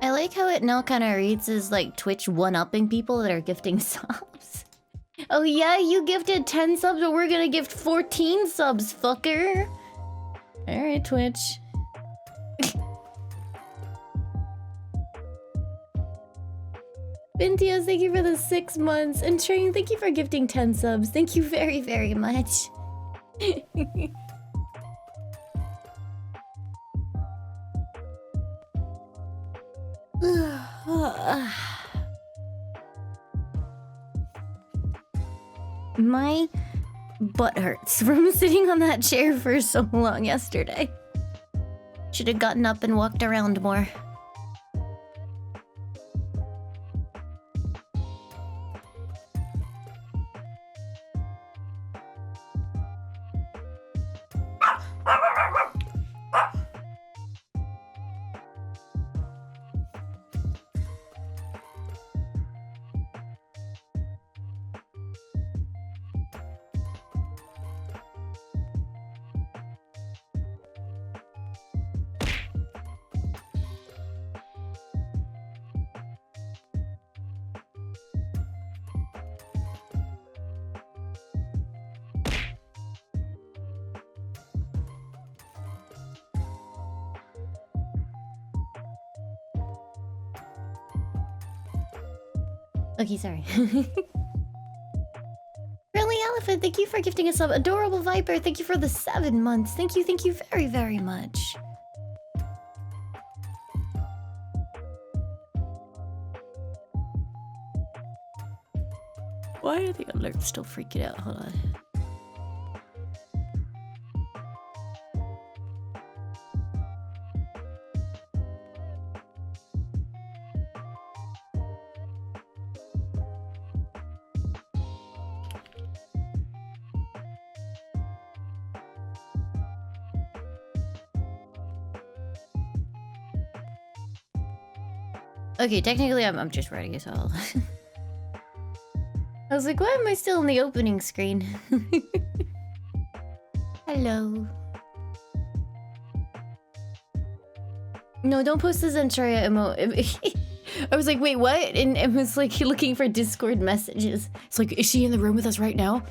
I like how it now kind of reads as like Twitch one-upping people that are gifting subs. Oh yeah, you gifted 10 subs, but we're gonna gift 14 subs, fucker. Alright, Twitch. Bintios, thank you for the 6 months. And Train, thank you for gifting 10 subs. Thank you very, very much. My butt hurts from sitting on that chair for so long yesterday. Should have gotten up and walked around more. Okay, sorry. Friendly Elephant, thank you for gifting us sub. Adorable Viper, thank you for the 7 months. Thank you very, very much. Why are the alerts still freaking out? Hold on. Okay, technically I'm just writing it all. I was like, why am I still in the opening screen? Hello. No, don't post the Zentraya emote. I was like, wait, what? And it was like looking for Discord messages. It's like, is she in the room with us right now?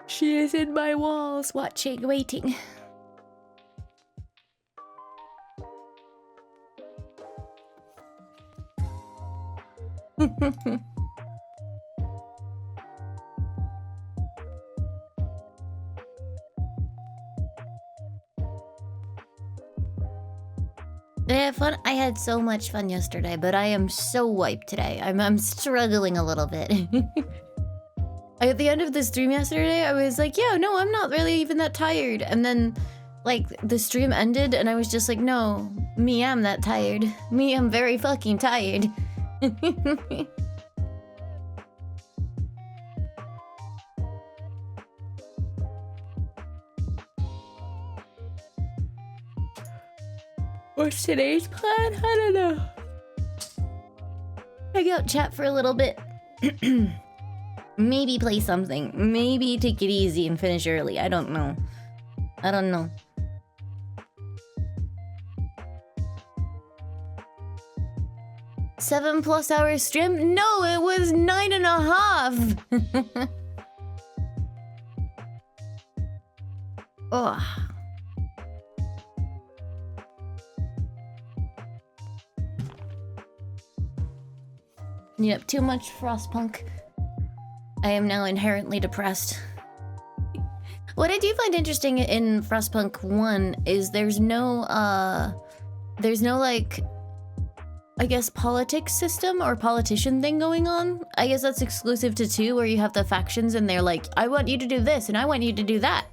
She is in my walls, watching, waiting. Did I have fun? I had so much fun yesterday, but I am so wiped today. I'm struggling a little bit. At the end of the stream yesterday, I was like, yeah, no, I'm not really even that tired. And then, like, the stream ended, and I was just like, no, me, I'm that tired. Me, I'm very fucking tired. What's today's plan? I don't know. Hang out, chat for a little bit. Maybe play something. Maybe take it easy and finish early. I don't know. I don't know. +7 hours stream? No, it was 9.5. Ugh. Yep, too much Frostpunk. I am now inherently depressed. What I do find interesting in Frostpunk 1 is there's no like, I guess, politics system or politician thing going on. I guess that's exclusive to 2, where you have the factions and they're like, I want you to do this and I want you to do that.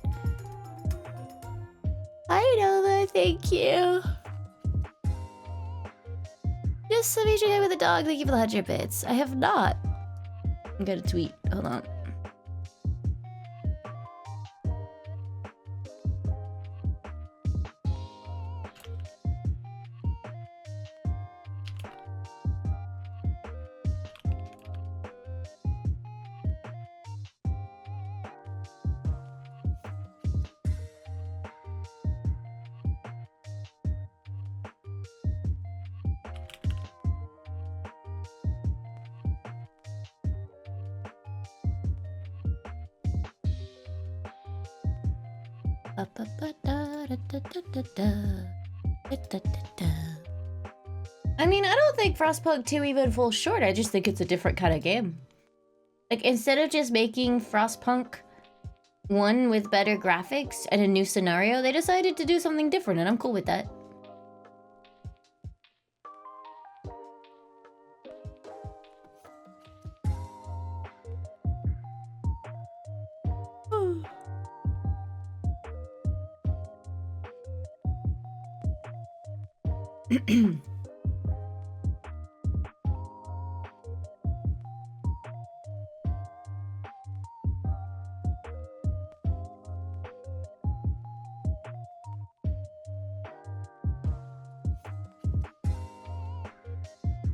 Hi Nova, thank you. Just some Asian guy with a dog, thank you for the 100 bits. I have not. I'm gonna tweet, hold on. I mean, I don't think Frostpunk 2 even falls short. I just think it's a different kind of game. Like, instead of just making Frostpunk 1 with better graphics and a new scenario, they decided to do something different, and I'm cool with that.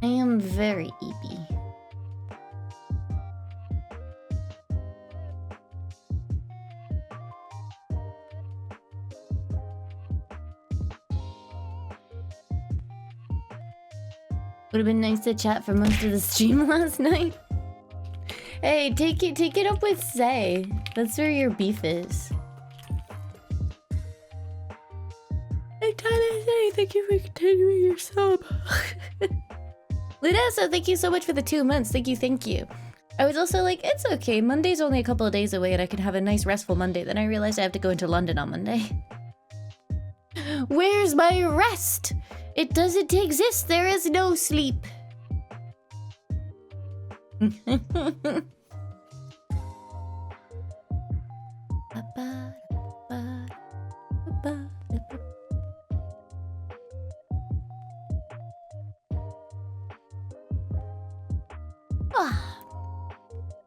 I am very eepy. Would have been nice to chat for most of the stream last night. Hey, take it up with Say. That's where your beef is. Hey, Tyler, Say, thank you for continuing your sub. Ludessa, thank you so much for the 2 months. Thank you. I was also like, it's okay. Monday's only a couple of days away and I can have a nice restful Monday. Then I realized I have to go into London on Monday. Where's my rest? It doesn't exist. There is no sleep.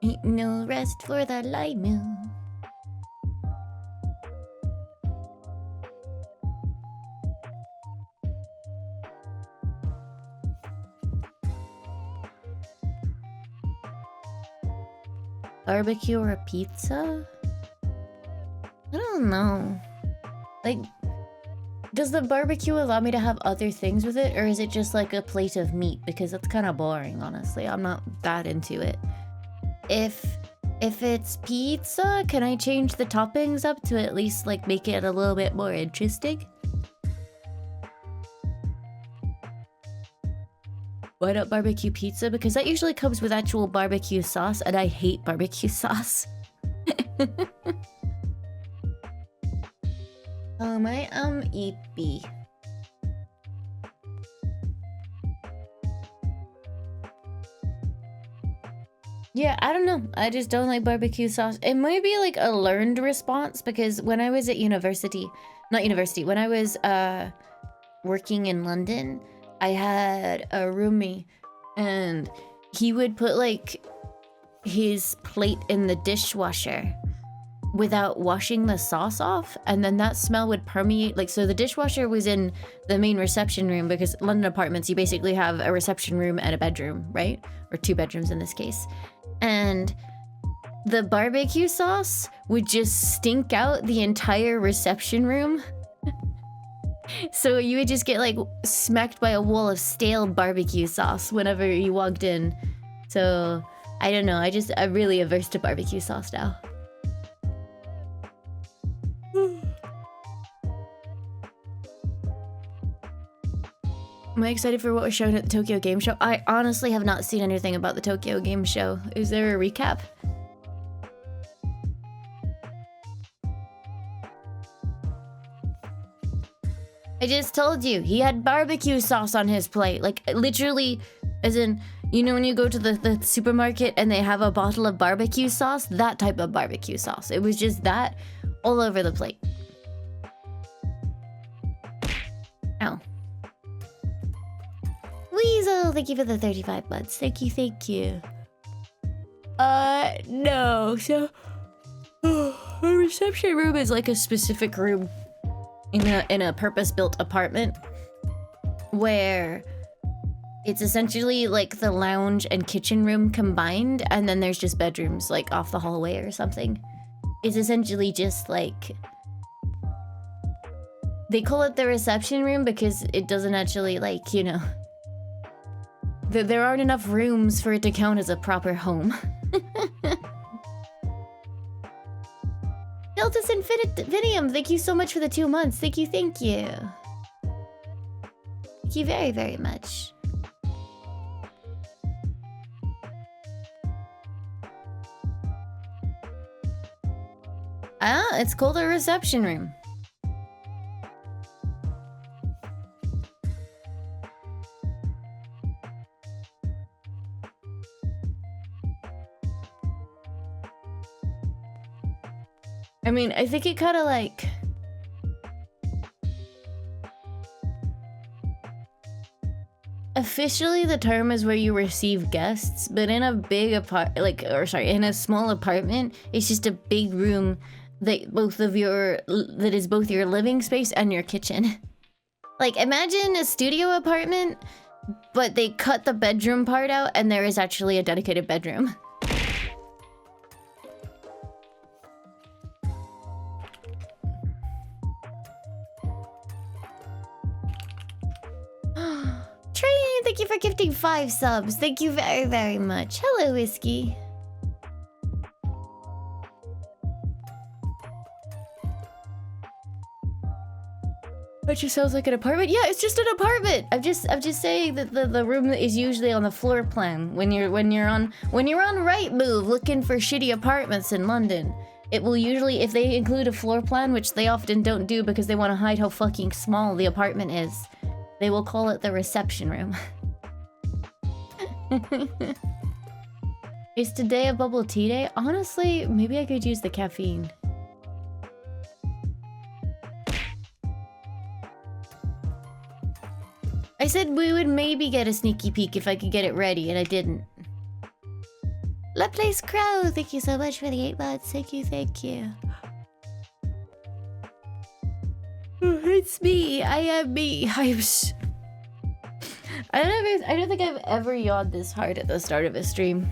Ain't no rest for the light moon. Barbecue or a pizza? I don't know. Like, does the barbecue allow me to have other things with it, or is it just like a plate of meat? Because that's kind of boring, honestly. I'm not that into it. If it's pizza, can I change the toppings up to at least like make it a little bit more interesting? Why not barbecue pizza? Because that usually comes with actual barbecue sauce, and I hate barbecue sauce. I am eepy. Yeah, I don't know. I just don't like barbecue sauce. It might be like a learned response because when I was at university, when I was working in London, I had a roomie and he would put like his plate in the dishwasher without washing the sauce off, and then that smell would permeate. Like, so the dishwasher was in the main reception room because London apartments, you basically have a reception room and a bedroom, right? Or 2 bedrooms in this case. And the barbecue sauce would just stink out the entire reception room. So you would just get like smacked by a wall of stale barbecue sauce whenever you walked in. So I don't know, I'm really averse to barbecue sauce now. Am I excited for what was shown at the Tokyo Game Show? I honestly have not seen anything about the Tokyo Game Show. Is there a recap? I just told you, he had barbecue sauce on his plate. Like, literally, as in, you know when you go to the supermarket and they have a bottle of barbecue sauce? That type of barbecue sauce. It was just that all over the plate. Ow. Weasel, thank you for the 35 months. Thank you. No. So, a reception room is like a specific room in a purpose-built apartment where it's essentially like the lounge and kitchen room combined, and then there's just bedrooms like off the hallway or something. It's essentially just like, they call it the reception room because it doesn't actually, like, you know, there aren't enough rooms for it to count as a proper home. Cultus Infinium, thank you so much for the 2 months. Thank you, thank you. Thank you very, very much. Ah, it's called a reception room. I mean, I think it kind of like... Officially, the term is where you receive guests, but in a big in a small apartment, it's just a big room that that is both your living space and your kitchen. Like, imagine a studio apartment, but they cut the bedroom part out, and there is actually a dedicated bedroom. Train, thank you for gifting 5 subs. Thank you very, very much. Hello, Whiskey. That just sounds like an apartment. Yeah, it's just an apartment. I'm just saying that the room is usually on the floor plan when you're on Rightmove looking for shitty apartments in London. It will usually, if they include a floor plan, which they often don't do because they want to hide how fucking small the apartment is, they will call it the reception room. Is today a bubble tea day? Honestly, maybe I could use the caffeine. I said we would maybe get a sneaky peek if I could get it ready, and I didn't. La Place Crow, thank you so much for the 8 months. Thank you, thank you. It's me. I am me. I don't think I've ever yawned this hard at the start of a stream.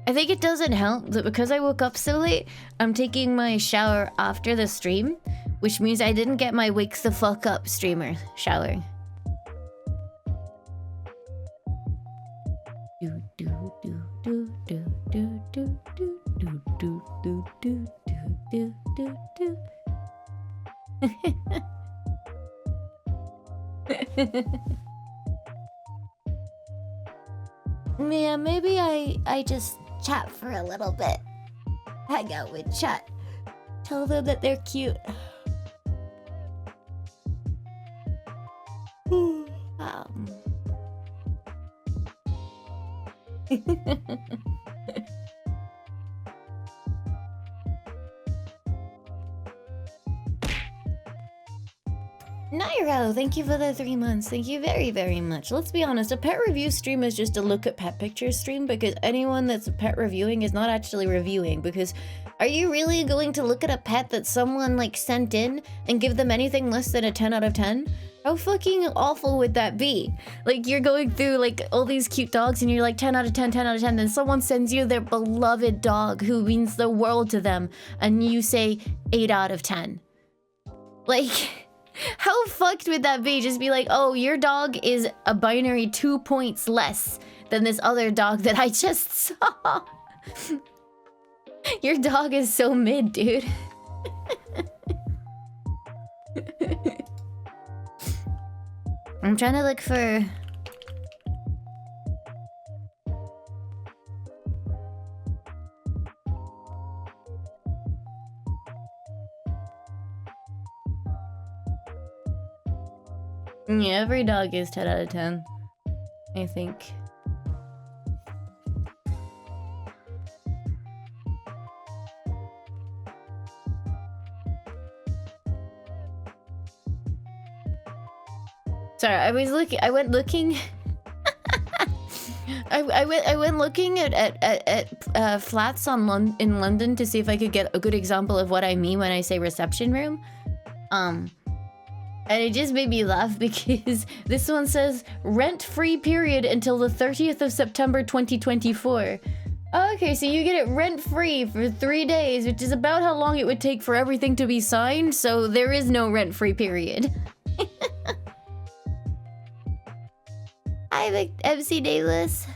I think it doesn't help that because I woke up so late, I'm taking my shower after the stream, which means I didn't get my wakes the fuck up streamer shower. Yeah, maybe I just chat for a little bit. Hang out with chat. Tell them that they're cute. Nairo, thank you for the 3 months. Thank you very, very much. Let's be honest, a pet review stream is just a look at pet pictures stream because anyone that's pet reviewing is not actually reviewing because are you really going to look at a pet that someone like sent in and give them anything less than a 10 out of 10? How fucking awful would that be? Like you're going through like all these cute dogs and you're like 10 out of 10, 10 out of 10, then someone sends you their beloved dog who means the world to them and you say 8 out of 10. Like... how fucked would that be? Just be like, oh, your dog is a binary 2 points less than this other dog that I just saw. Your dog is so mid, dude. I'm trying to look for... yeah, every dog is 10 out of 10, I think. Sorry, I went looking I went looking at flats in London to see if I could get a good example of what I mean when I say reception room. And it just made me laugh because this one says rent-free period until the 30th of September 2024. Okay, so you get it rent-free for 3 days, which is about how long it would take for everything to be signed, so there is no rent-free period. Hi, MC Davis.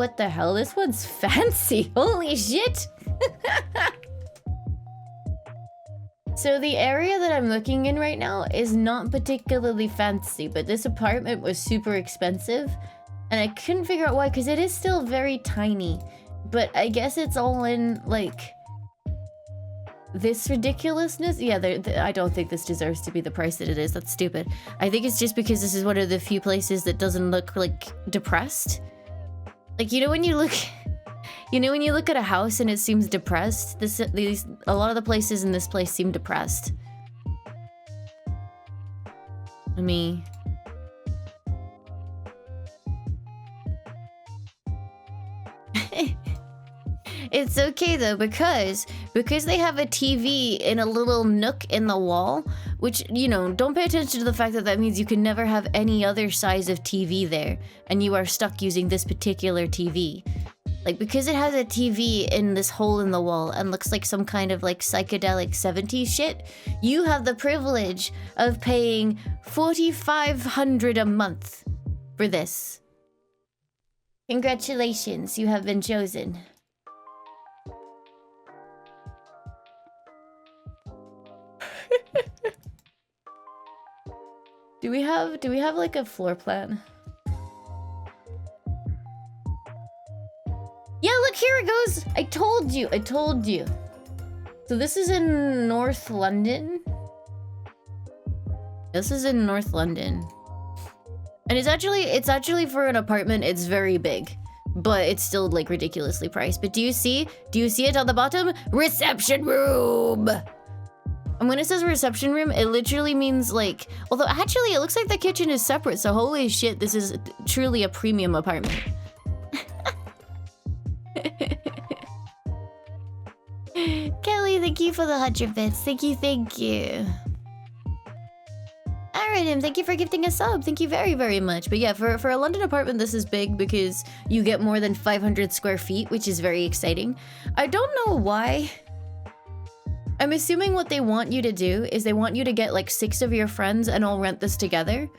what the hell? This one's fancy. Holy shit. So the area that I'm looking in right now is not particularly fancy, but this apartment was super expensive. And I couldn't figure out why, because it is still very tiny. But I guess it's all in, like, this ridiculousness. Yeah, I don't think this deserves to be the price that it is. That's stupid. I think it's just because this is one of the few places that doesn't look, like, depressed. Like, you know when you look... You know when you look at a house and it seems depressed? A lot of the places in this place seem depressed. I mean... It's okay though, because they have a TV in a little nook in the wall, which, you know, don't pay attention to the fact that means you can never have any other size of TV there, and you are stuck using this particular TV. Like, because it has a TV in this hole in the wall and looks like some kind of, like, psychedelic 70s shit, you have the privilege of paying $4,500 a month for this. Congratulations, you have been chosen. Do we have like a floor plan? Yeah, look, here it goes. I told you. So this is in North London. This is in North London. And it's actually for an apartment, it's very big. But it's still like ridiculously priced. But do you see it on the bottom? Reception room! And when it says reception room, it literally means like, although actually it looks like the kitchen is separate, so holy shit, this is truly a premium apartment. Kelly, thank you for the 100 bits. Thank you. Alright, thank you for gifting a sub. Thank you very, very much. But yeah, for a London apartment, this is big because you get more than 500 square feet, which is very exciting. I don't know why. I'm assuming what they want you to do is they want you to get like 6 of your friends and all rent this together,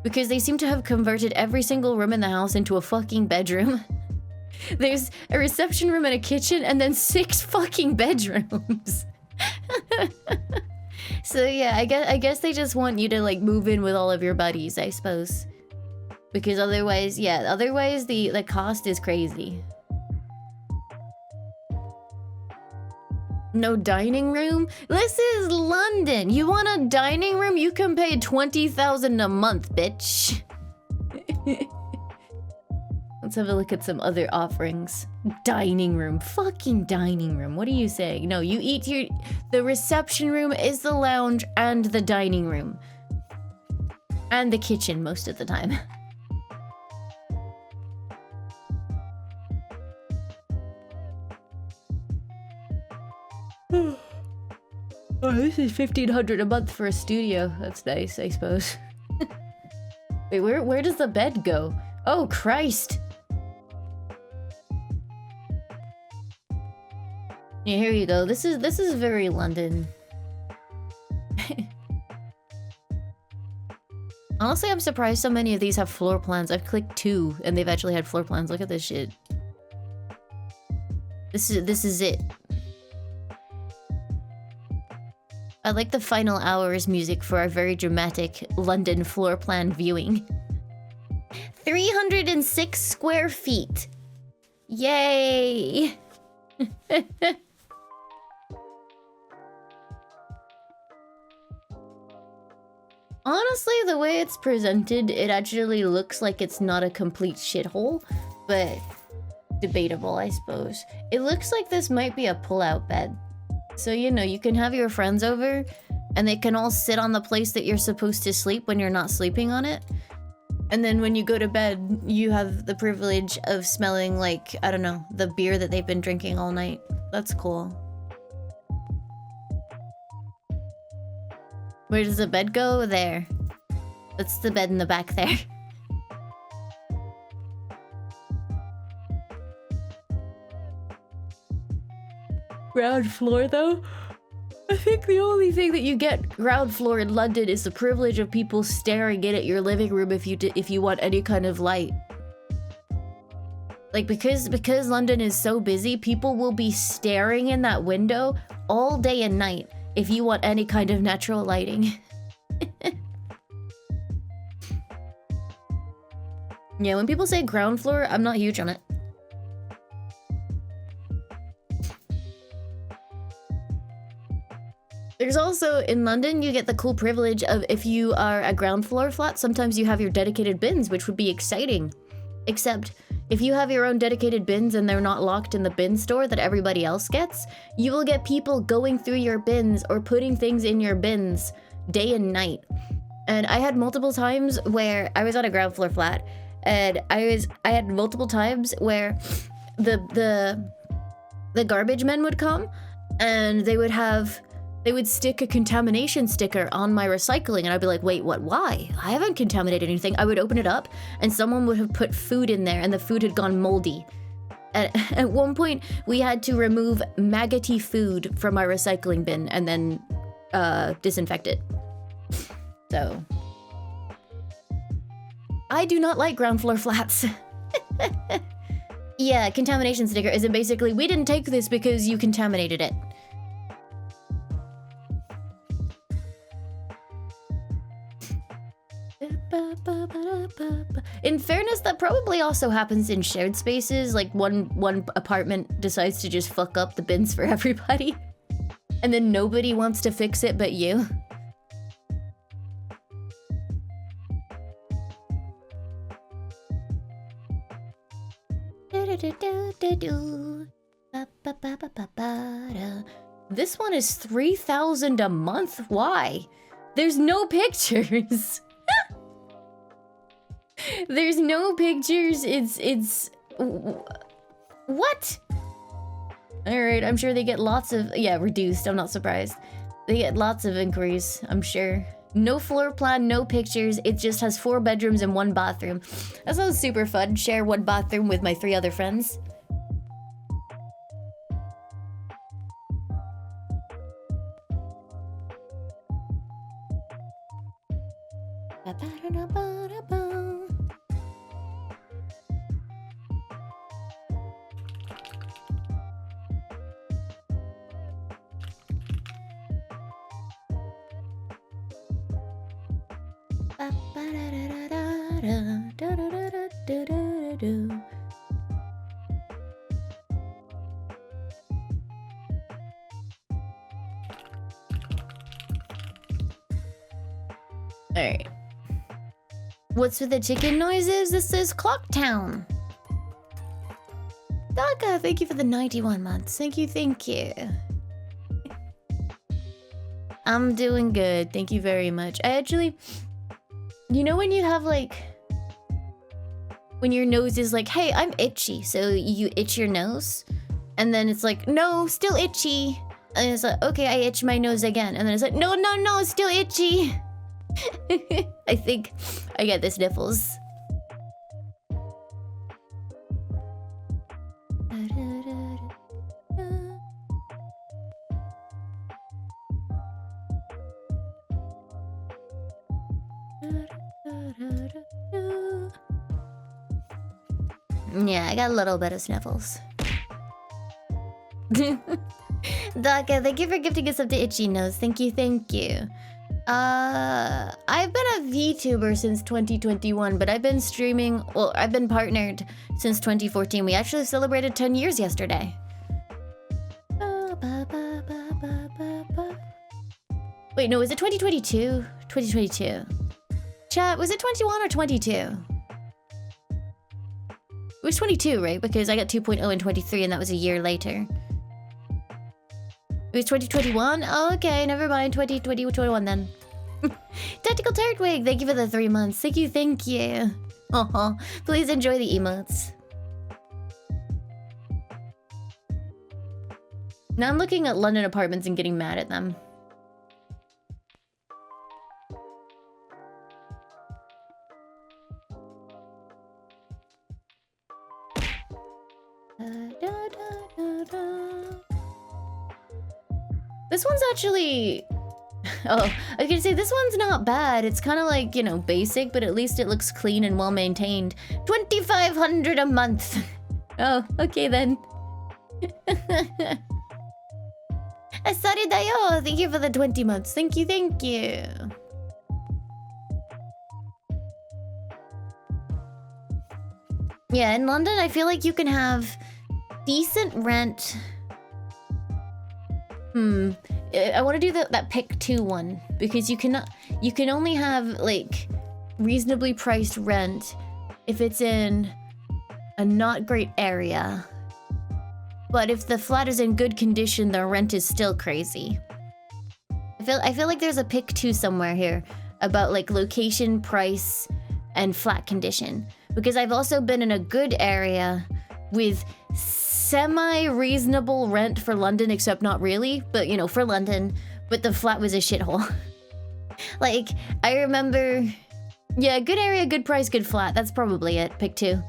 because they seem to have converted every single room in the house into a fucking bedroom. There's a reception room and a kitchen and then 6 fucking bedrooms. So yeah, I guess they just want you to like move in with all of your buddies, I suppose. Because otherwise the cost is crazy. No dining room? This is London. You want a dining room? You can pay 20,000 a month, bitch. Let's have a look at some other offerings. Dining room. Fucking dining room. What are you saying? No, you eat your... The reception room is the lounge and the dining room. And the kitchen most of the time. Oh, this is 1,500 a month for a studio. That's nice, I suppose. Wait, where does the bed go? Oh, Christ! Yeah, here you go. This is very London. Honestly, I'm surprised so many of these have floor plans. I've clicked 2 and they've actually had floor plans. Look at this shit. This is it. I like the final hours music for our very dramatic London floor plan viewing. 306 square feet. Yay! Honestly, the way it's presented, it actually looks like it's not a complete shithole, but debatable, I suppose. It looks like this might be a pull-out bed. So, you know, you can have your friends over, and they can all sit on the place that you're supposed to sleep when you're not sleeping on it. And then when you go to bed, you have the privilege of smelling like, I don't know, the beer that they've been drinking all night. That's cool. Where does the bed go? There. That's the bed in the back there. Ground floor, though? I think the only thing that you get ground floor in London is the privilege of people staring in at your living room if you want any kind of light. Like, because London is so busy, people will be staring in that window all day and night if you want any kind of natural lighting. Yeah, when people say ground floor, I'm not huge on it. There's also, in London, you get the cool privilege of if you are a ground floor flat, sometimes you have your dedicated bins, which would be exciting. Except, if you have your own dedicated bins and they're not locked in the bin store that everybody else gets, you will get people going through your bins or putting things in your bins day and night. And I had multiple times where I was on a ground floor flat, and I had multiple times where the garbage men would come and they would stick a contamination sticker on my recycling, and I'd be like, wait, what, why? I haven't contaminated anything. I would open it up and someone would have put food in there and the food had gone moldy. At one point, we had to remove maggoty food from our recycling bin and then disinfect it. So, I do not like ground floor flats. Yeah, contamination sticker is basically, we didn't take this because you contaminated it. In fairness, that probably also happens in shared spaces, like one apartment decides to just fuck up the bins for everybody. And then nobody wants to fix it but you. This one is 3,000 a month? Why? There's no pictures. There's no pictures. It's what? Alright, I'm sure they get lots of, yeah, reduced, I'm not surprised. They get lots of inquiries, I'm sure. No floor plan, no pictures, it just has 4 bedrooms and 1 bathroom. That sounds super fun, share 1 bathroom with my 3 other friends. Alright. What's with the chicken noises? This is Clocktown. Daka, thank you for the 91 months. Thank you, thank you. I'm doing good. Thank you very much. I actually... You know when you have like... When your nose is like, hey, I'm itchy. So you itch your nose. And then it's like, no, still itchy. And it's like, okay, I itch my nose again. And then it's like, no, no, no, still itchy. I think I get the sniffles. Yeah, I got a little bit of sniffles. Daka, thank you for gifting us up to Itchy Nose. Thank you, thank you. I've been a VTuber since 2021, but I've been streaming, well, I've been partnered since 2014. We actually celebrated 10 years yesterday. Wait, no, was it 2022? 2022. Chat, was it 21 or 22? It was 22, right? Because I got 2.0 in 23 and that was a year later. It was 2021? Oh, okay, never mind. 2021 then. Tactical Turtwig, thank you for the 3 months. Thank you, thank you. Oh, please enjoy the emotes. Now I'm looking at London apartments and getting mad at them. This one's actually... Oh, I was gonna say, this one's not bad. It's kind of like, you know, basic, but at least it looks clean and well maintained. 2,500 a month. Oh, okay then. Sorry, Dayo. Thank you for the 20 months. Thank you, thank you. Yeah, in London, I feel like you can have decent rent. I want to do that pick 2 one because you can only have like reasonably priced rent if it's in a not great area. But if the flat is in good condition, the rent is still crazy. I feel like there's a pick 2 somewhere here about like location, price, and flat condition. Because I've also been in a good area with semi-reasonable rent for London, except not really, but you know, for London, but the flat was a shithole. Like, I remember... Yeah, good area, good price, good flat. That's probably it. Pick 2.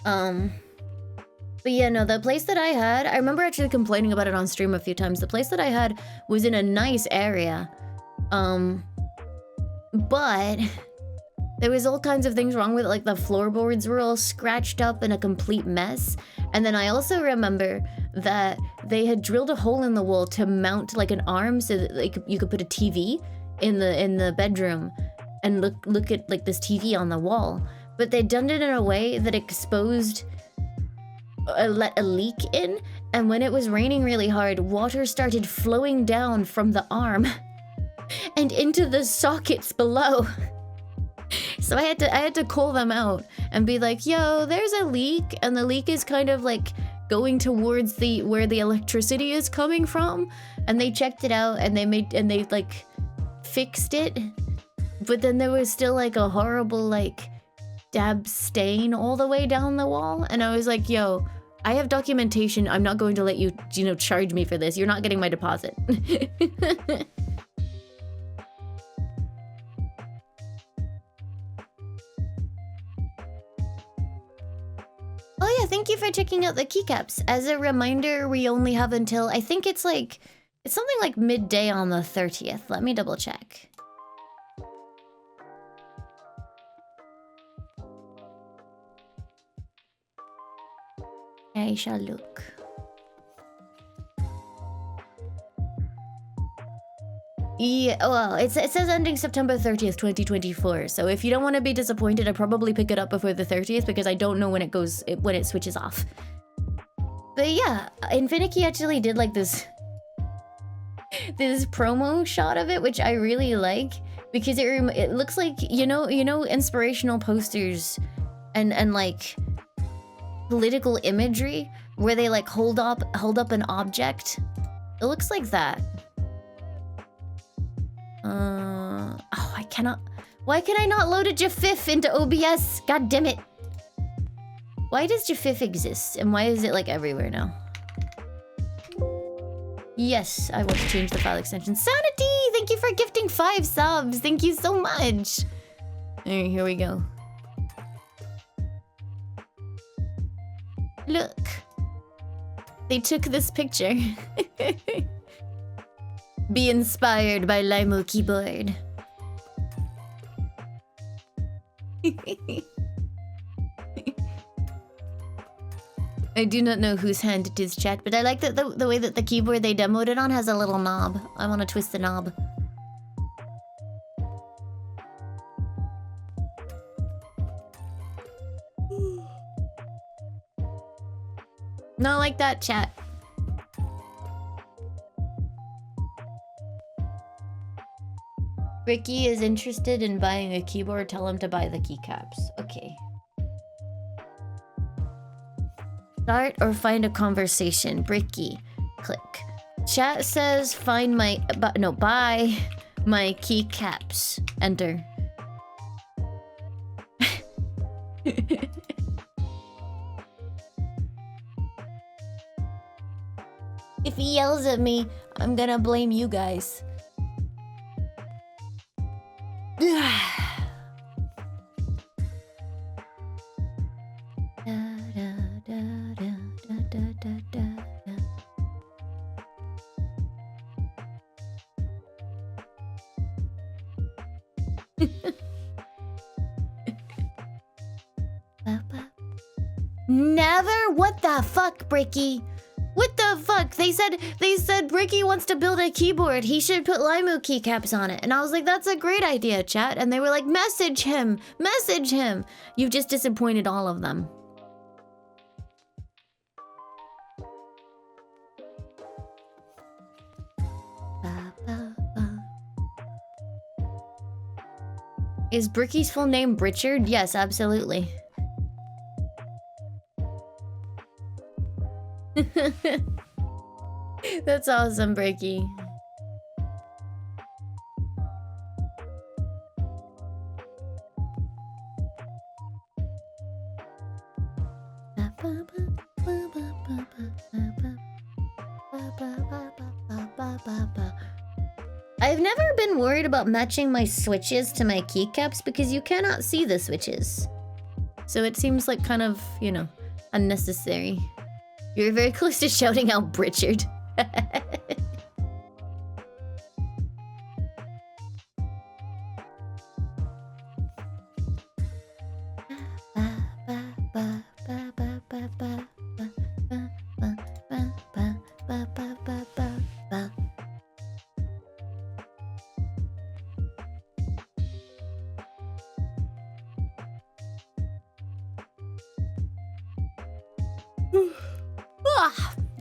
But yeah, no, the place that I had... I remember actually complaining about it on stream a few times. The place that I had was in a nice area. But... there was all kinds of things wrong with it, like the floorboards were all scratched up and a complete mess. And then I also remember that they had drilled a hole in the wall to mount like an arm so that like you could put a TV in the bedroom and look at like this TV on the wall. But they'd done it in a way that exposed let a leak in, and when it was raining really hard, water started flowing down from the arm and into the sockets below. So I had to call them out and be like, yo, there's a leak, and the leak is kind of like going towards where the electricity is coming from. And they checked it out and they like fixed it. But then there was still like a horrible like dab stain all the way down the wall. And I was like, yo, I have documentation. I'm not going to let you, charge me for this. You're not getting my deposit. Oh yeah, thank you for checking out the keycaps. As a reminder, we only have until, I think it's something like midday on the 30th. Let me double check. I shall look. Yeah, well, it says ending September 30th, 2024. So if you don't want to be disappointed, I'd probably pick it up before the 30th because I don't know when it switches off. But yeah, Infinity actually did like this promo shot of it, which I really like because it looks like you know inspirational posters and like political imagery where they like hold up an object. It looks like that. Oh, I cannot. Why can I not load a GIF into OBS? God damn it. Why does GIF exist? And why is it like everywhere now? Yes, I want to change the file extension. Sanity! Thank you for gifting 5 subs. Thank you so much. Alright, here we go. Look. They took this picture. Be inspired by Limo Keyboard. I do not know whose hand it is, chat, but I like that the way that the keyboard they demoed it on has a little knob. I want to twist the knob. Not like that, chat. Bricky is interested in buying a keyboard. Tell him to buy the keycaps. Okay. Start or find a conversation. Bricky. Click. Chat says buy my keycaps. Enter. If he yells at me, I'm gonna blame you guys. Never? What the fuck, Bricky? What the fuck? They said Bricky wants to build a keyboard. He should put Limu keycaps on it. And I was like, that's a great idea, chat. And they were like, message him. Message him. You've just disappointed all of them. Is Bricky's full name Richard? Yes, absolutely. That's awesome, Bricky. I've never been worried about matching my switches to my keycaps because you cannot see the switches. So it seems like kind of, you know, unnecessary. You're very close to shouting out Richard.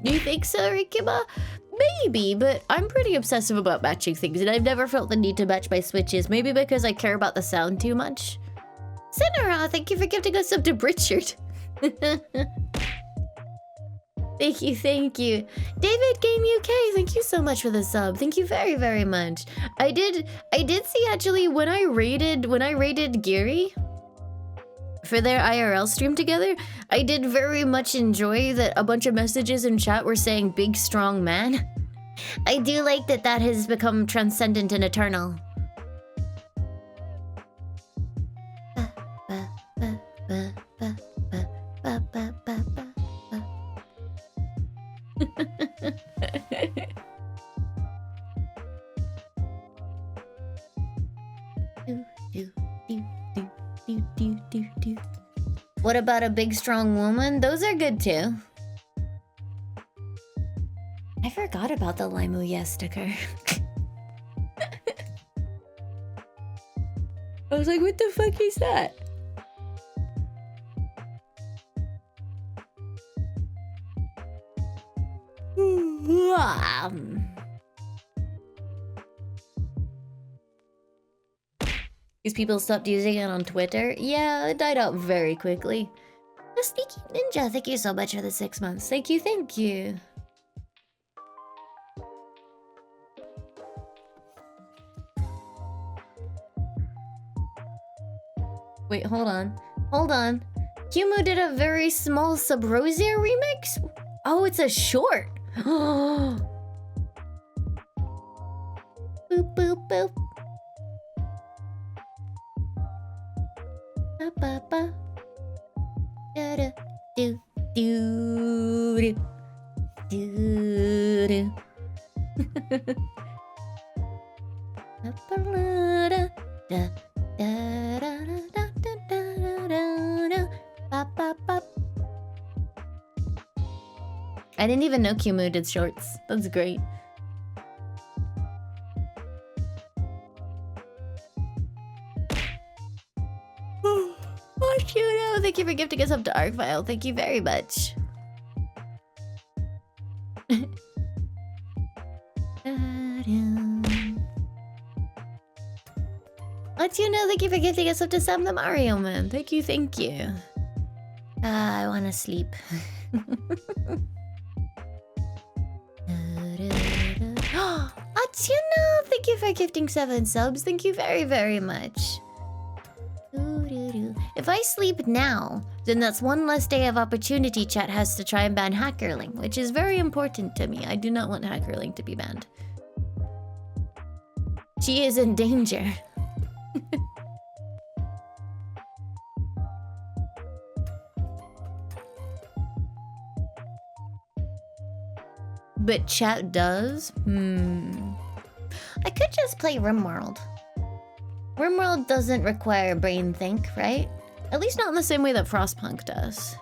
You think so, Rikiba? Maybe, but I'm pretty obsessive about matching things, and I've never felt the need to match my switches. Maybe because I care about the sound too much. Sinara, thank you for gifting us up to Richard. Thank you, thank you. David Game UK, thank you so much for the sub. Thank you very, very much. I did see actually when I raided Geary for their IRL stream together, I did very much enjoy that a bunch of messages in chat were saying big strong man. I do like that that has become transcendent and eternal. What about a big strong woman? Those are good too. I forgot about the Limu Yes sticker. I was like, what the fuck is that? Because people stopped using it on Twitter? Yeah, it died out very quickly. The Sneaky Ninja, thank you so much for the 6 months. Thank you, thank you. Wait, hold on. Hold on. Kumu did a very small Subrosia remix? Oh, it's a short. Boop, boop, boop. Ba ba da da do do do do. I didn't even know Kumu did shorts. That's great. Oh, thank you for gifting us up to Arcvile. Thank you very much. Let you know, thank you for gifting us up to Sam the Mario Man. Thank you, thank you. I wanna sleep. Atsuno, thank you for gifting 7 subs. Thank you very, very much. If I sleep now, then that's one less day of opportunity chat has to try and ban Hackerling, which is very important to me. I do not want Hackerling to be banned. She is in danger. But chat does? I could just play RimWorld. RimWorld doesn't require brain think, right? At least not in the same way that Frostpunk does.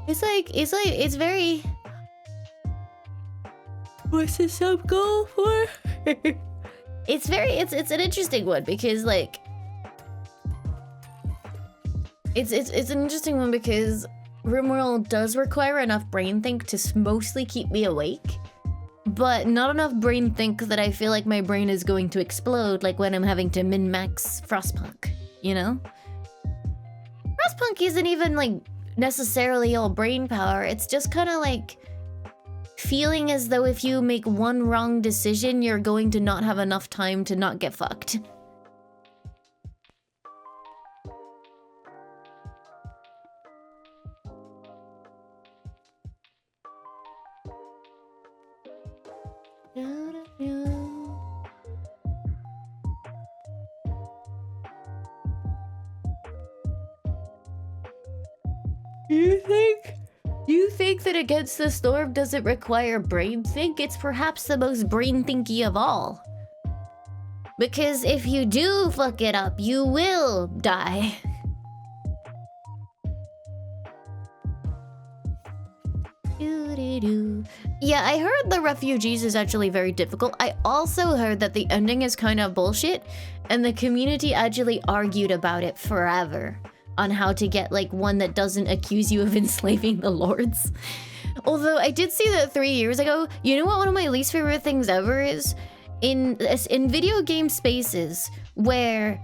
It's very... What's the sub goal for? It's an interesting one because like... It's an interesting one because RimWorld does require enough brain think to mostly keep me awake. But not enough brain think that I feel like my brain is going to explode like when I'm having to min-max Frostpunk, you know? Frostpunk isn't even like necessarily all brain power, it's just kind of like feeling as though if you make one wrong decision, you're going to not have enough time to not get fucked. You think that Against the Storm doesn't require brain think? It's perhaps the most brain thinky of all. Because if you do fuck it up, you will die. Yeah, I heard the refugees is actually very difficult. I also heard that the ending is kind of bullshit, and the community actually argued about it forever on how to get like one that doesn't accuse you of enslaving the lords. Although I did see that 3 years ago. You know what one of my least favorite things ever is? In video game spaces where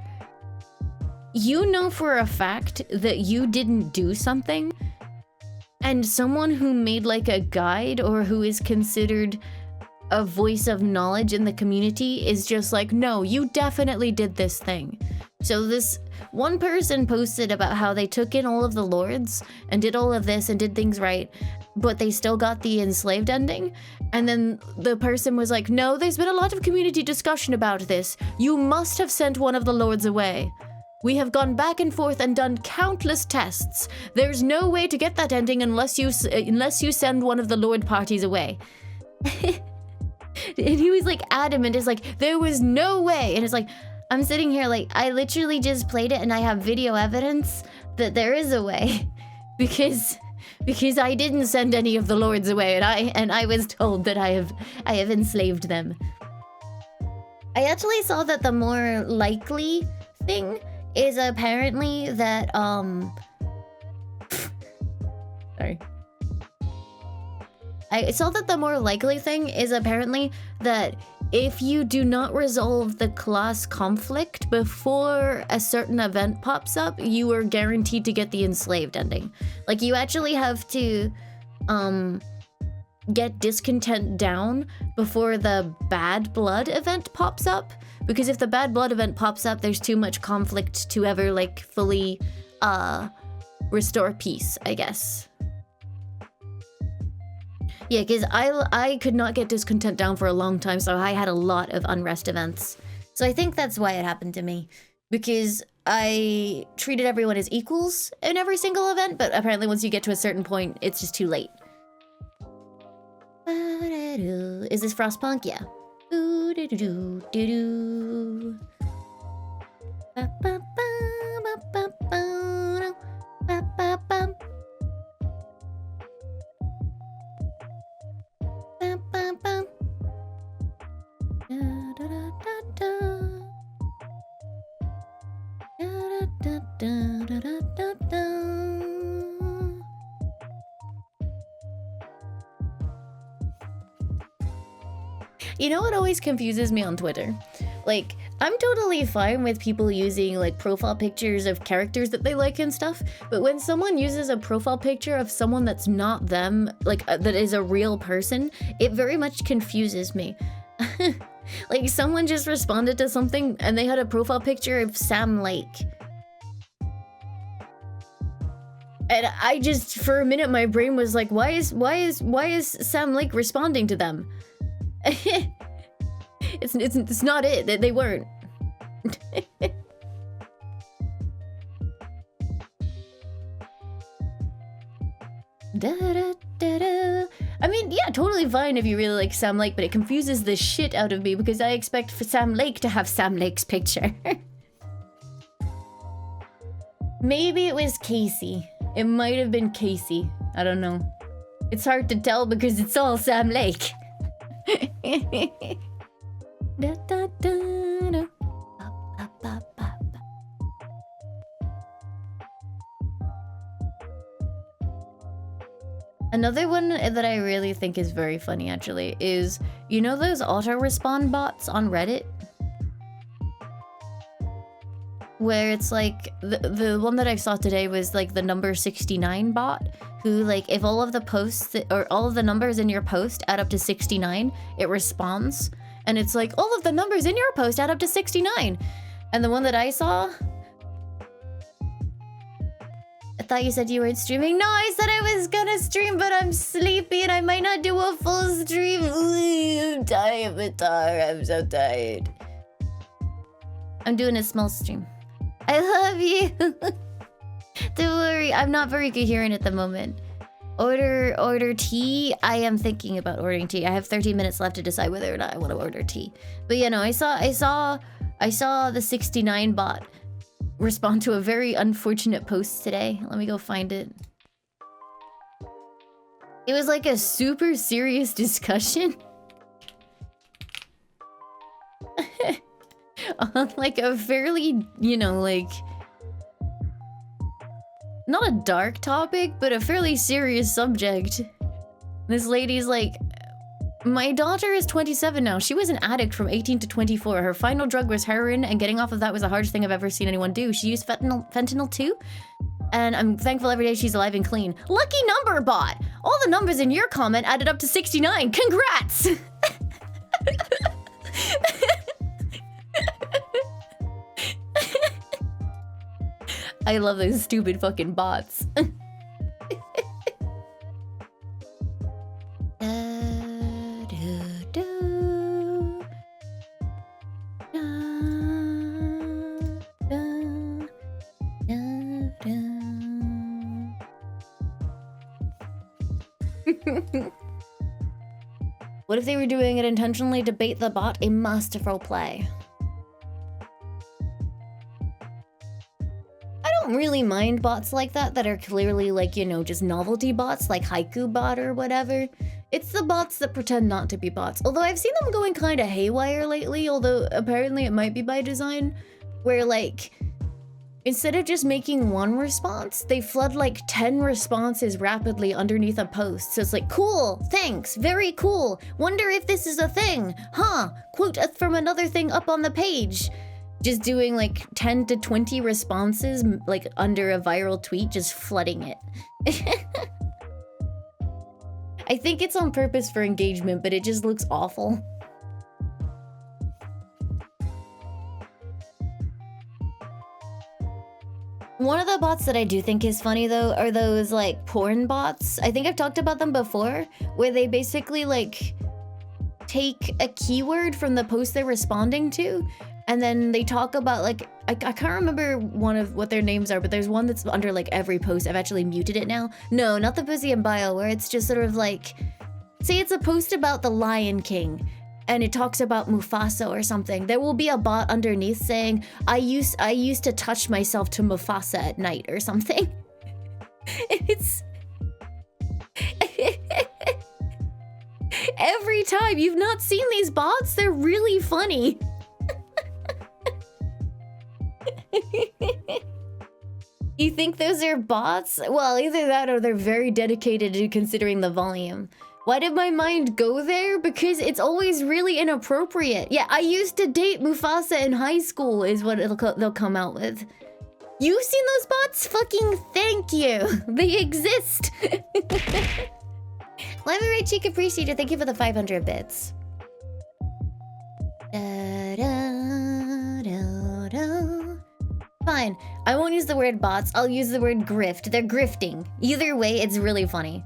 you know for a fact that you didn't do something, and someone who made like a guide or who is considered a voice of knowledge in the community is just like, no, you definitely did this thing. So this one person posted about how they took in all of the lords and did all of this and did things right, but they still got the enslaved ending. And then the person was like, no, there's been a lot of community discussion about this. You must have sent one of the lords away. We have gone back and forth and done countless tests. There's no way to get that ending unless you send one of the lord parties away. And he was like adamant, it's like, there was no way. And it's like, I'm sitting here like, I literally just played it and I have video evidence that there is a way. Because I didn't send any of the lords away, and I was told that I have enslaved them. I actually saw that the more likely thing is apparently that sorry. I saw that the more likely thing is apparently that if you do not resolve the class conflict before a certain event pops up, you are guaranteed to get the enslaved ending. Like, you actually have to get discontent down before the bad blood event pops up. Because if the bad blood event pops up, there's too much conflict to ever, like, fully restore peace, I guess. Yeah, because I could not get discontent down for a long time, so I had a lot of unrest events. So I think that's why it happened to me. Because I treated everyone as equals in every single event, but apparently once you get to a certain point, it's just too late. Is this Frostpunk? Yeah. You know what always confuses me on Twitter? Like, I'm totally fine with people using like profile pictures of characters that they like and stuff, but when someone uses a profile picture of someone that's not them, like that is a real person, it very much confuses me. Like, someone just responded to something and they had a profile picture of Sam Lake. And I just, for a minute, my brain was like, why is Sam Lake responding to them? It's not it. They weren't. Da, da, da, da. I mean, yeah, totally fine if you really like Sam Lake, but it confuses the shit out of me because I expect for Sam Lake to have Sam Lake's picture. Maybe it was Casey. It might have been Casey. I don't know. It's hard to tell because it's all Sam Lake. Da, da, da, da. Ba, ba, ba, ba. Another one that I really think is very funny, actually, is, you know those auto-respawn bots on Reddit? Where it's like, the one that I saw today was like the number 69 bot, who like, if all of the posts, or all of the numbers in your post add up to 69, it responds. And it's like, all of the numbers in your post add up to 69. And the one that I saw... I thought you said you weren't streaming. No, I said I was gonna stream, but I'm sleepy and I might not do a full stream. I'm tired, Vitar. I'm so tired. I'm doing a small stream. I love you. Don't worry, I'm not very coherent at the moment. Order tea. I am thinking about ordering tea. I have 30 minutes left to decide whether or not I want to order tea. But yeah, no, I saw the 69 bot respond to a very unfortunate post today. Let me go find it. It was like a super serious discussion. On like a fairly, you know, like... not a dark topic, but a fairly serious subject. This lady's like, my daughter is 27 now. She was an addict from 18 to 24. Her final drug was heroin, and getting off of that was the hardest thing I've ever seen anyone do. She used fentanyl too, and I'm thankful every day she's alive and clean. Lucky number bot! All the numbers in your comment added up to 69. Congrats! I love those stupid fucking bots. What if they were doing it intentionally to bait the bot? A masterful play. I don't really mind bots like that are clearly like, you know, just novelty bots like Haiku bot or whatever. It's the bots that pretend not to be bots. Although I've seen them going kind of haywire lately, although apparently it might be by design, where like, instead of just making one response, they flood like 10 responses rapidly underneath a post. So it's like, cool, thanks, very cool. Wonder if this is a thing. Huh, quote from another thing up on the page. Just doing like 10 to 20 responses like under a viral tweet, just flooding it. I think it's on purpose for engagement, but it just looks awful. One of the bots that I do think is funny though are those like porn bots. I think I've talked about them before, where they basically like take a keyword from the post they're responding to, and then they talk about like, I can't remember one of what their names are, but there's one that's under like every post. I've actually muted it now. No, not the pussy and bio, where it's just sort of like, say it's a post about the Lion King, and it talks about Mufasa or something. There will be a bot underneath saying, I used to touch myself to Mufasa at night or something. It's... Every time. You've not seen these bots? They're really funny. You think those are bots? Well, either that or they're very dedicated to considering the volume. Why did my mind go there? Because it's always really inappropriate. Yeah, I used to date Mufasa in high school is what they'll come out with. You've seen those bots? Fucking thank you. They exist. Let me write Cheek Appreciator. Thank you for the 500 bits. Da, da, da, da. Fine. I won't use the word bots. I'll use the word grift. They're grifting. Either way, it's really funny.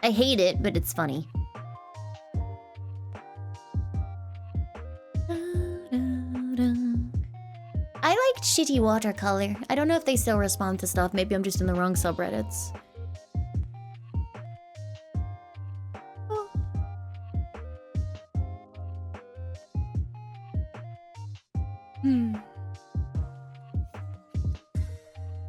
I hate it, but it's funny. I liked shitty watercolor. I don't know if they still respond to stuff. Maybe I'm just in the wrong subreddits.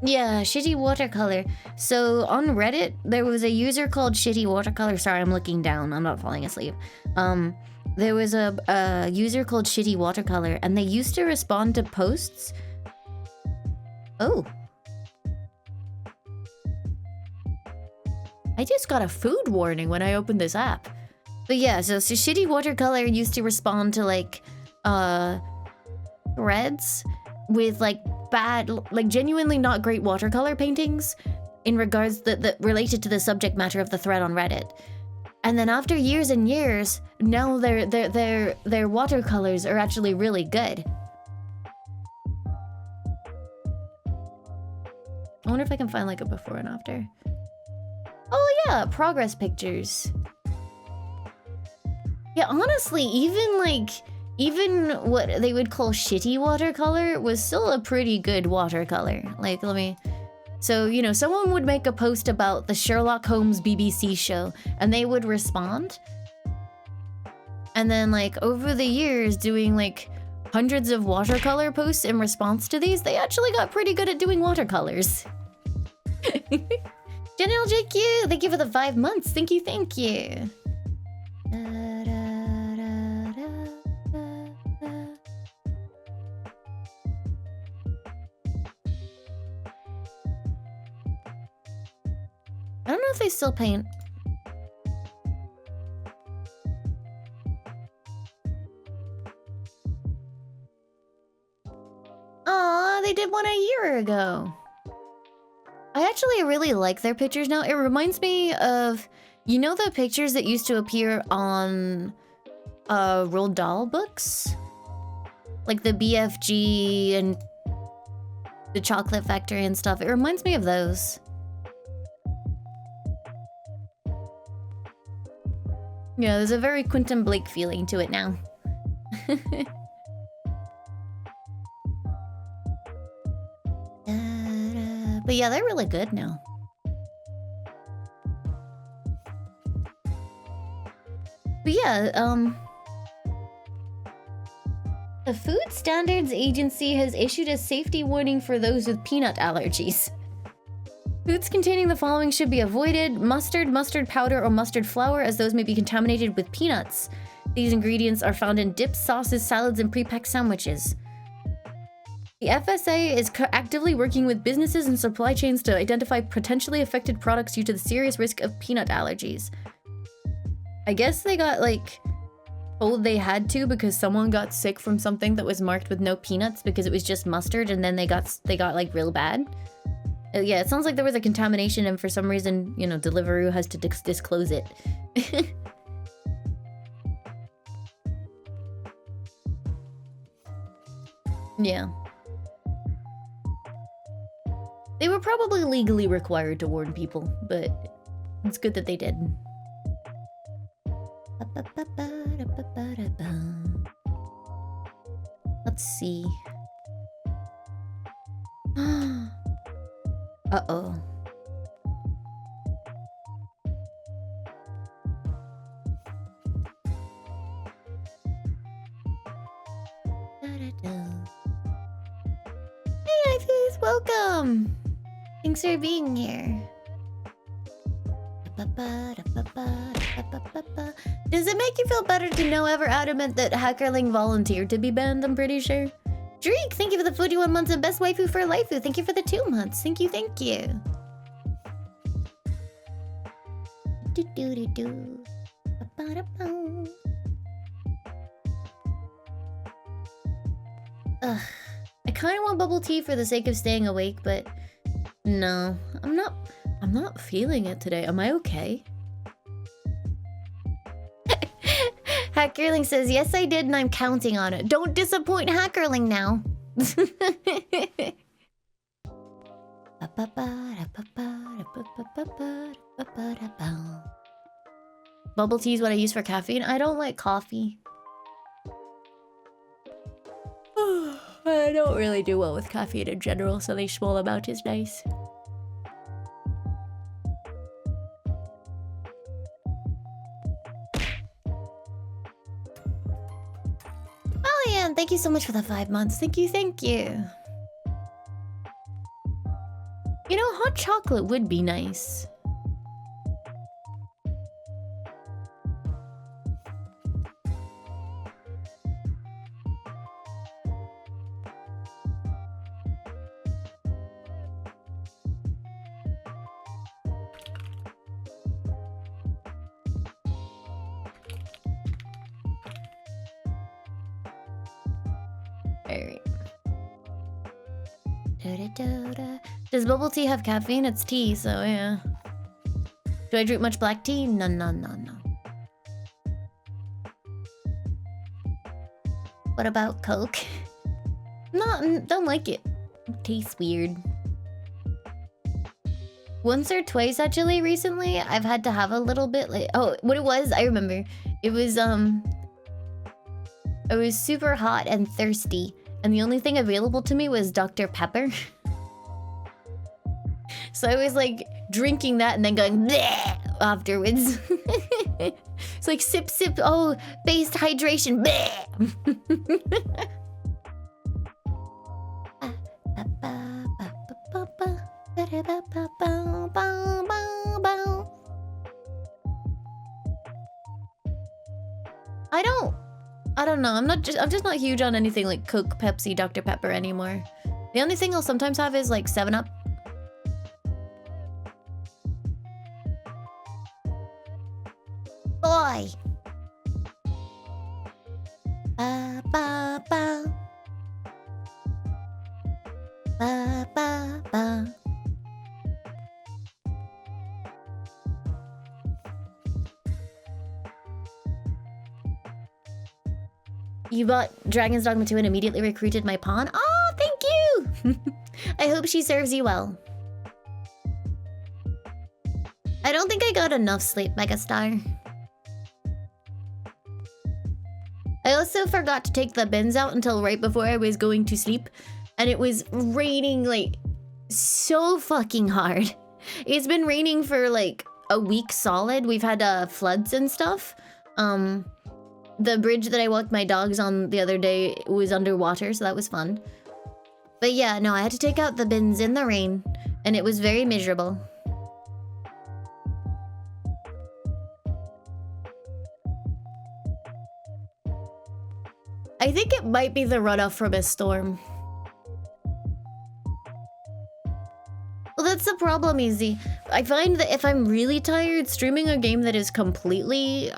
Yeah, shitty watercolor. So on Reddit, there was a user called Shitty Watercolor. Sorry, I'm looking down. I'm not falling asleep. There was a user called Shitty Watercolor, and they used to respond to posts. Oh. I just got a food warning when I opened this app. But yeah, so Shitty Watercolor used to respond to like threads with like bad, like genuinely not great watercolor paintings in regards that related to the subject matter of the thread on Reddit. And then after years and years, now their watercolors are actually really good. I wonder if I can find like a before and after. Oh yeah, progress pictures. Yeah, honestly, even what they would call shitty watercolor was still a pretty good watercolor. Like, so, you know, someone would make a post about the Sherlock Holmes BBC show, and they would respond. And then, like, over the years, doing, like, hundreds of watercolor posts in response to these, they actually got pretty good at doing watercolors. General JQ, thank you for the 5 months. Thank you, thank you. I don't know if they still paint. Aw, they did one a year ago. I actually really like their pictures now. It reminds me of, you know, the pictures that used to appear on Roald Dahl books? Like the BFG and the Chocolate Factory and stuff. It reminds me of those. Yeah, there's a very Quentin Blake feeling to it now. But yeah, they're really good now. But yeah, the Food Standards Agency has issued a safety warning for those with peanut allergies. Foods containing the following should be avoided: mustard, mustard powder, or mustard flour, as those may be contaminated with peanuts. These ingredients are found in dips, sauces, salads, and pre-packed sandwiches. The FSA is actively working with businesses and supply chains to identify potentially affected products due to the serious risk of peanut allergies. I guess they got, like, told they had to because someone got sick from something that was marked with no peanuts because it was just mustard, and then they got like real bad. Yeah, it sounds like there was a contamination, and for some reason, you know, Deliveroo has to disclose it. Yeah. They were probably legally required to warn people, but it's good that they did. Let's see. Uh-oh. Hey, Ifys, welcome! Thanks for being here. Does it make you feel better to know ever adamant that Hackerling volunteered to be banned? I'm pretty sure. Drake, thank you for the 41 months and best waifu for Laifu. Thank you for the 2 months. Thank you, thank you. Ugh. I kind of want bubble tea for the sake of staying awake, but no, I'm not feeling it today. Am I okay? Hackerling says, yes, I did, and I'm counting on it. Don't disappoint Hackerling now. Bubble tea is what I use for caffeine. I don't like coffee. I don't really do well with caffeine in general, so the small amount is nice. Oh Jan, thank you so much for the 5 months. Thank you, thank you. You know, hot chocolate would be nice. Alright. Does bubble tea have caffeine? It's tea, so yeah. Do I drink much black tea? No, no, no, no. What about Coke? No, don't like it. It tastes weird. Once or twice actually recently, I've had to have a little bit like... Oh, what it was, I remember. It was super hot and thirsty, and the only thing available to me was Dr. Pepper. So I was like drinking that and then going bleh afterwards. It's like sip, sip, oh, based hydration, bleh. I don't know. I'm just not huge on anything like Coke, Pepsi, Dr. Pepper anymore. The only thing I'll sometimes have is like 7-Up. Boy. Ba ba ba. Ba ba ba. You bought Dragon's Dogma 2 and immediately recruited my pawn? Oh, thank you! I hope she serves you well. I don't think I got enough sleep, Megastar. I also forgot to take the bins out until right before I was going to sleep. And it was raining, like, so fucking hard. It's been raining for, like, a week solid. We've had floods and stuff. The bridge that I walked my dogs on the other day was underwater, so that was fun. But yeah, no, I had to take out the bins in the rain, and it was very miserable. I think it might be the runoff from a storm. Well, that's the problem, Easy. I find that if I'm really tired, streaming a game that is completely,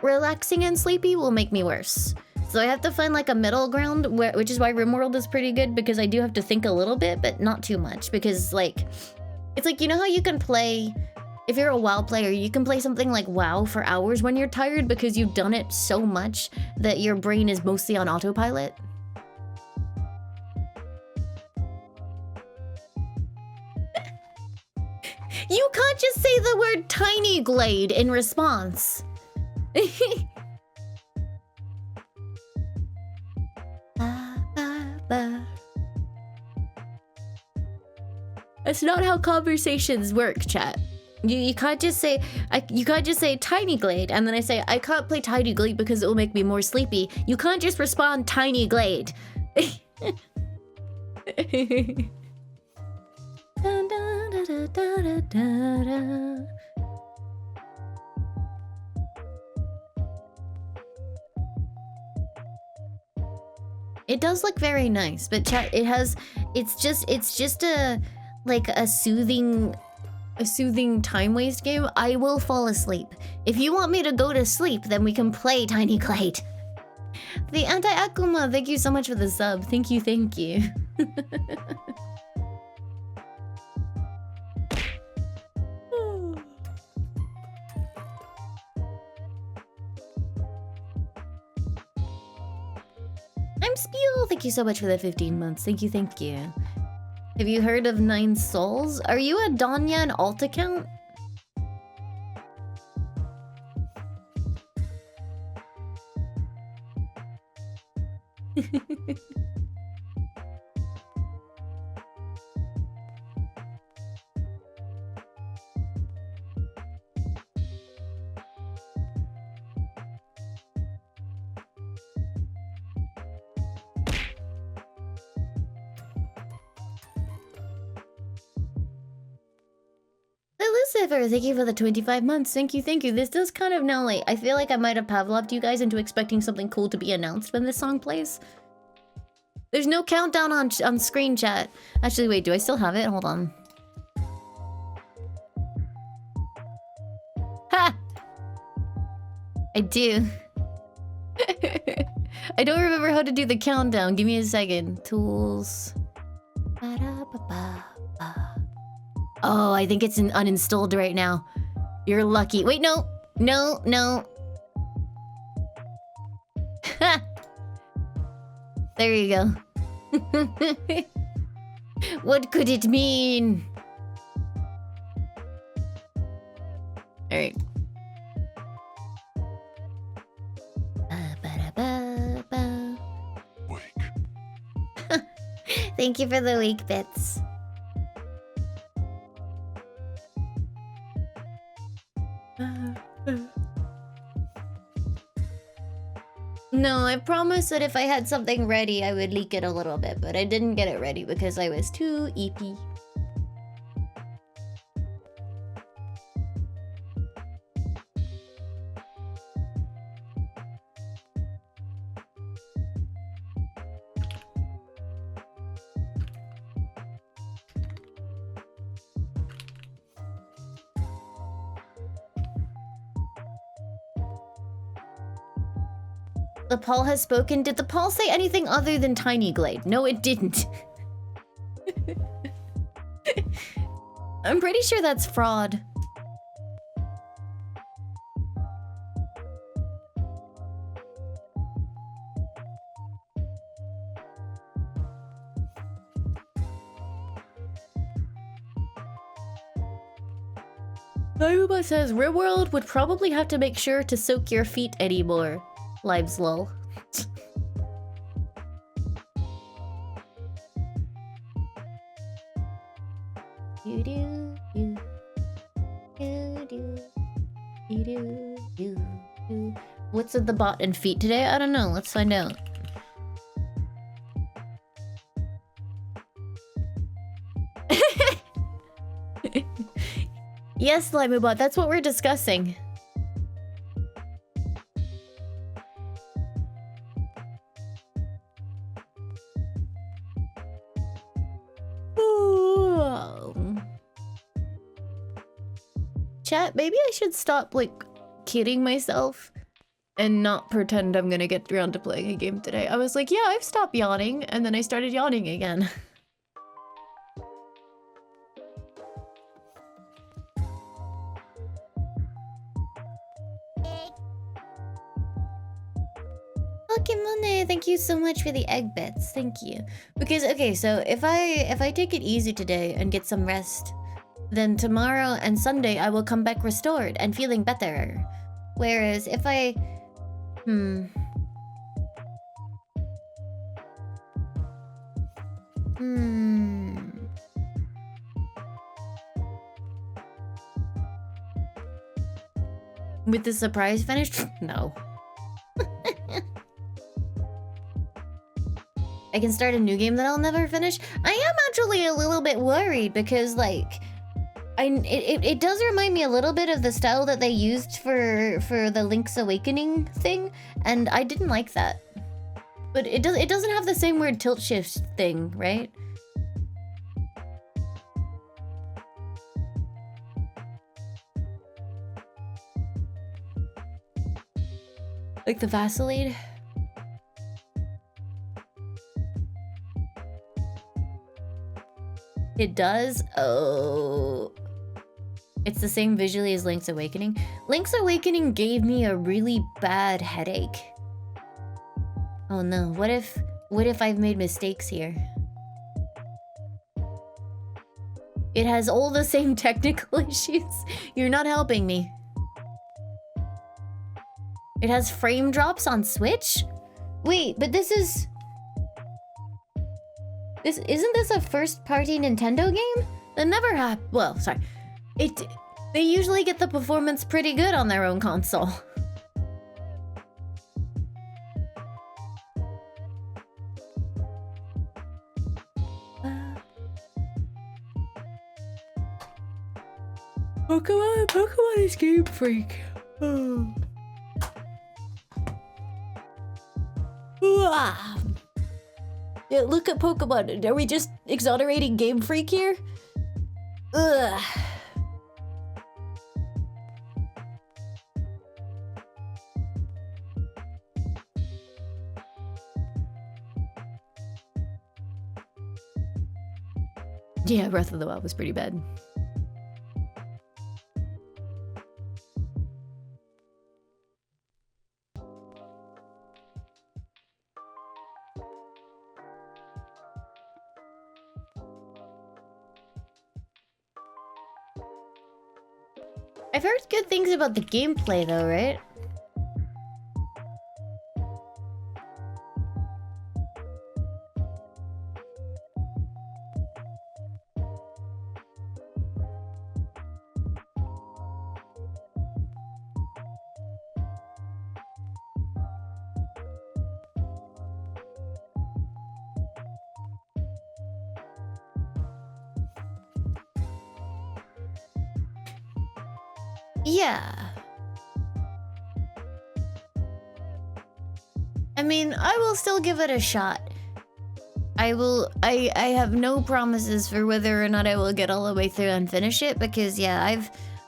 relaxing and sleepy will make me worse. So I have to find like a middle ground, which is why RimWorld is pretty good, because I do have to think a little bit, but not too much. Because like, it's like, you know how you can play, if you're a WoW player, you can play something like WoW for hours when you're tired because you've done it so much that your brain is mostly on autopilot. You can't just say the word tiny Glade in response. That's not how conversations work, chat. You can't just say tiny Glade and then I say I can't play tiny Glade because it will make me more sleepy. You can't just respond tiny Glade. It does look very nice, but chat, it's just a like a soothing time waste game. I will fall asleep. If you want me to go to sleep, then we can play Tiny Glade. The Anti-Akuma, thank you so much for the sub. Thank you, thank you. I'm Spiel, thank you so much for the 15 months. Thank you, thank you. Have you heard of 9 Souls? Are you a Danyan alt account? Lucifer, thank you for the 25 months. Thank you, thank you. This does kind of now, like, I feel like I might have Pavloved you guys into expecting something cool to be announced when this song plays. There's no countdown on screen chat. Actually, wait, do I still have it? Hold on. Ha! I do. I don't remember how to do the countdown. Give me a second. Tools. Oh, I think it's uninstalled right now. You're lucky. Wait, no. No, no. Ha! There you go. What could it mean? Alright. Wake. Thank you for the wake bits. No, I promised that if I had something ready, I would leak it a little bit, but I didn't get it ready because I was too eepy. The Paul has spoken. Did the Paul say anything other than tiny Glade? No, it didn't. I'm pretty sure that's fraud. Nayuba says, Real World would probably have to make sure to soak your feet anymore. Lives lol. What's with the bot and feet today? I don't know. Let's find out. Yes, Slimebot, that's what we're discussing. Chat, maybe I should stop, like, kidding myself and not pretend I'm gonna get around to playing a game today. I was like, yeah, I've stopped yawning, and then I started yawning again. Pokemon, thank you so much for the egg bits. Thank you. Because, okay, so if I take it easy today and get some rest, then tomorrow and Sunday I will come back restored and feeling better. Whereas if I... With the surprise finish? No. I can start a new game that I'll never finish? I am actually a little bit worried because, like... It does remind me a little bit of the style that they used for the Link's Awakening thing, and I didn't like that. But it doesn't have the same weird tilt shift thing, right? Like the Vaseline? It does? Oh... It's the same visually as Link's Awakening. Link's Awakening gave me a really bad headache. Oh no, what if I've made mistakes here? It has all the same technical issues. You're not helping me. It has frame drops on Switch? Wait, but isn't this a first-party Nintendo game? That never happened. Well, sorry. They usually get the performance pretty good on their own console. Pokemon is Game Freak. Oh. Yeah, look at Pokemon. Are we just exonerating Game Freak here? Ugh. Yeah, Breath of the Wild was pretty bad. I've heard good things about the gameplay though, right? Yeah. I mean, I will still give it a shot. I have no promises for whether or not I will get all the way through and finish it because yeah,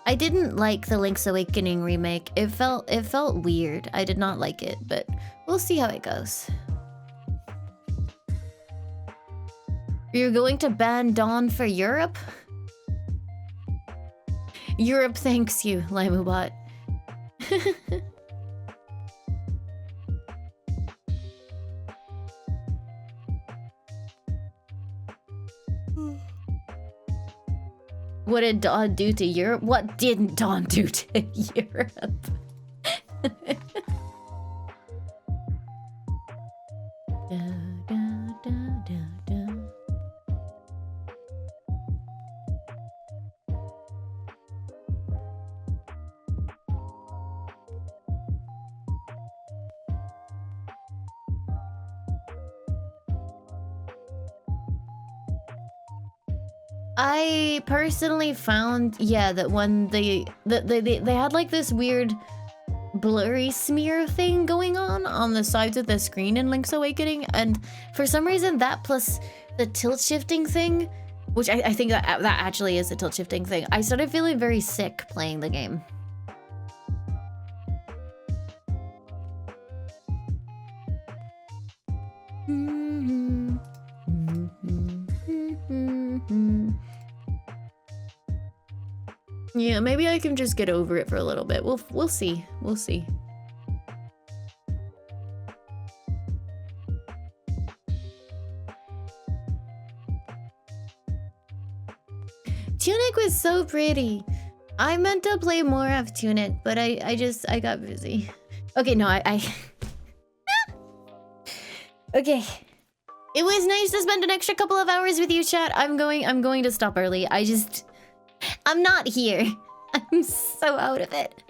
I didn't like the Link's Awakening remake. It felt weird. I did not like it, but we'll see how it goes. You're going to ban Dawn for Europe? Europe thanks you, Limubot. What did Dawn do to Europe? What didn't Dawn do to Europe? I personally found, yeah, that when they had like this weird blurry smear thing going on the sides of the screen in Link's Awakening, and for some reason that plus the tilt shifting thing, which I think that actually is a tilt shifting thing, I started feeling very sick playing the game. Yeah, maybe I can just get over it for a little bit. We'll see. We'll see. Tunic was so pretty. I meant to play more of Tunic, but I got busy. Okay, no, I Okay. It was nice to spend an extra couple of hours with you, chat. I'm going to stop early. I'm not here. I'm so out of it.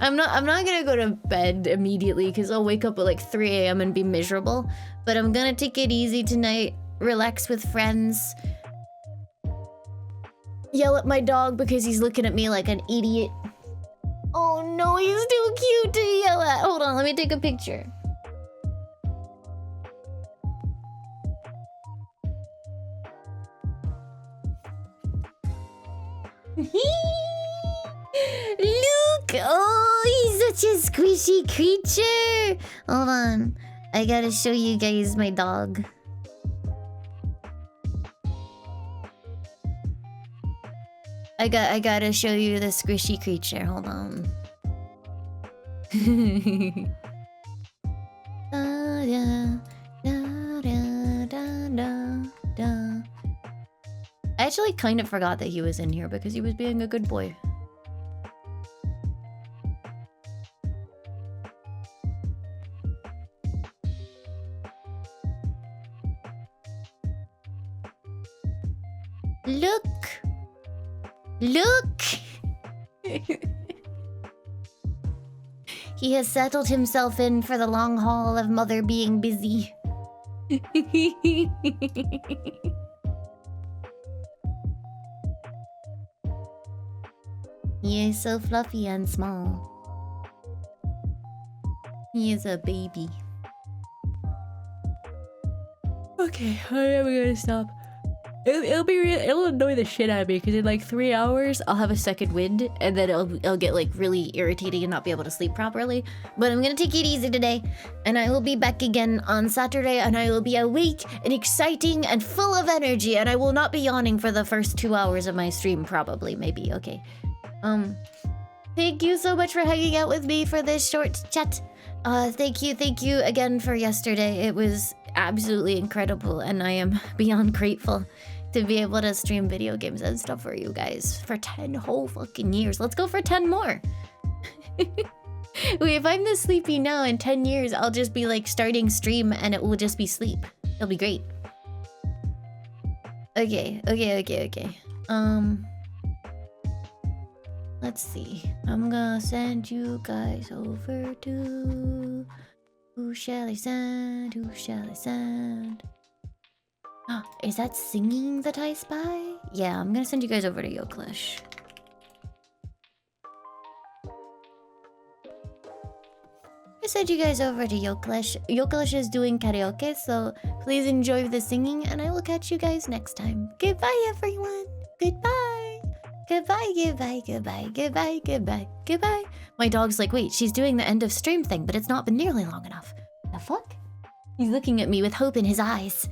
I'm not gonna go to bed immediately because I'll wake up at like 3 AM and be miserable. But I'm gonna take it easy tonight, relax with friends, yell at my dog because he's looking at me like an idiot. Oh no, he's too cute to yell at. Hold on, let me take a picture. Look! Oh, he's such a squishy creature! Hold on. I gotta show you guys my dog. I gotta show you the squishy creature. Hold on. I actually kind of forgot that he was in here because he was being a good boy. Look! Look! He has settled himself in for the long haul of mother being busy. He is so fluffy and small. He is a baby. Okay, I am gonna stop. It'll annoy the shit out of me because in like 3 hours I'll have a second wind and then it'll get like really irritating and not be able to sleep properly. But I'm gonna take it easy today, and I will be back again on Saturday, and I will be awake and exciting and full of energy, and I will not be yawning for the first 2 hours of my stream, probably, maybe. Okay. Thank you so much for hanging out with me for this short chat. Thank you again for yesterday. It was absolutely incredible, and I am beyond grateful to be able to stream video games and stuff for you guys for 10 whole fucking years. Let's go for 10 more. Wait, if I'm this sleepy now, in 10 years, I'll just be like starting stream and it will just be sleep. It'll be great. Okay. Let's see. I'm gonna send you guys over to... Who shall I send? Who shall I send? Is that singing that I spy? Yeah, I'm gonna send you guys over to Yoklish. I sent you guys over to Yoklish. Yoklish is doing karaoke, so please enjoy the singing, and I will catch you guys next time. Goodbye, everyone. Goodbye. Goodbye. My dog's like, wait, she's doing the end of stream thing, but it's not been nearly long enough. The fuck? He's looking at me with hope in his eyes.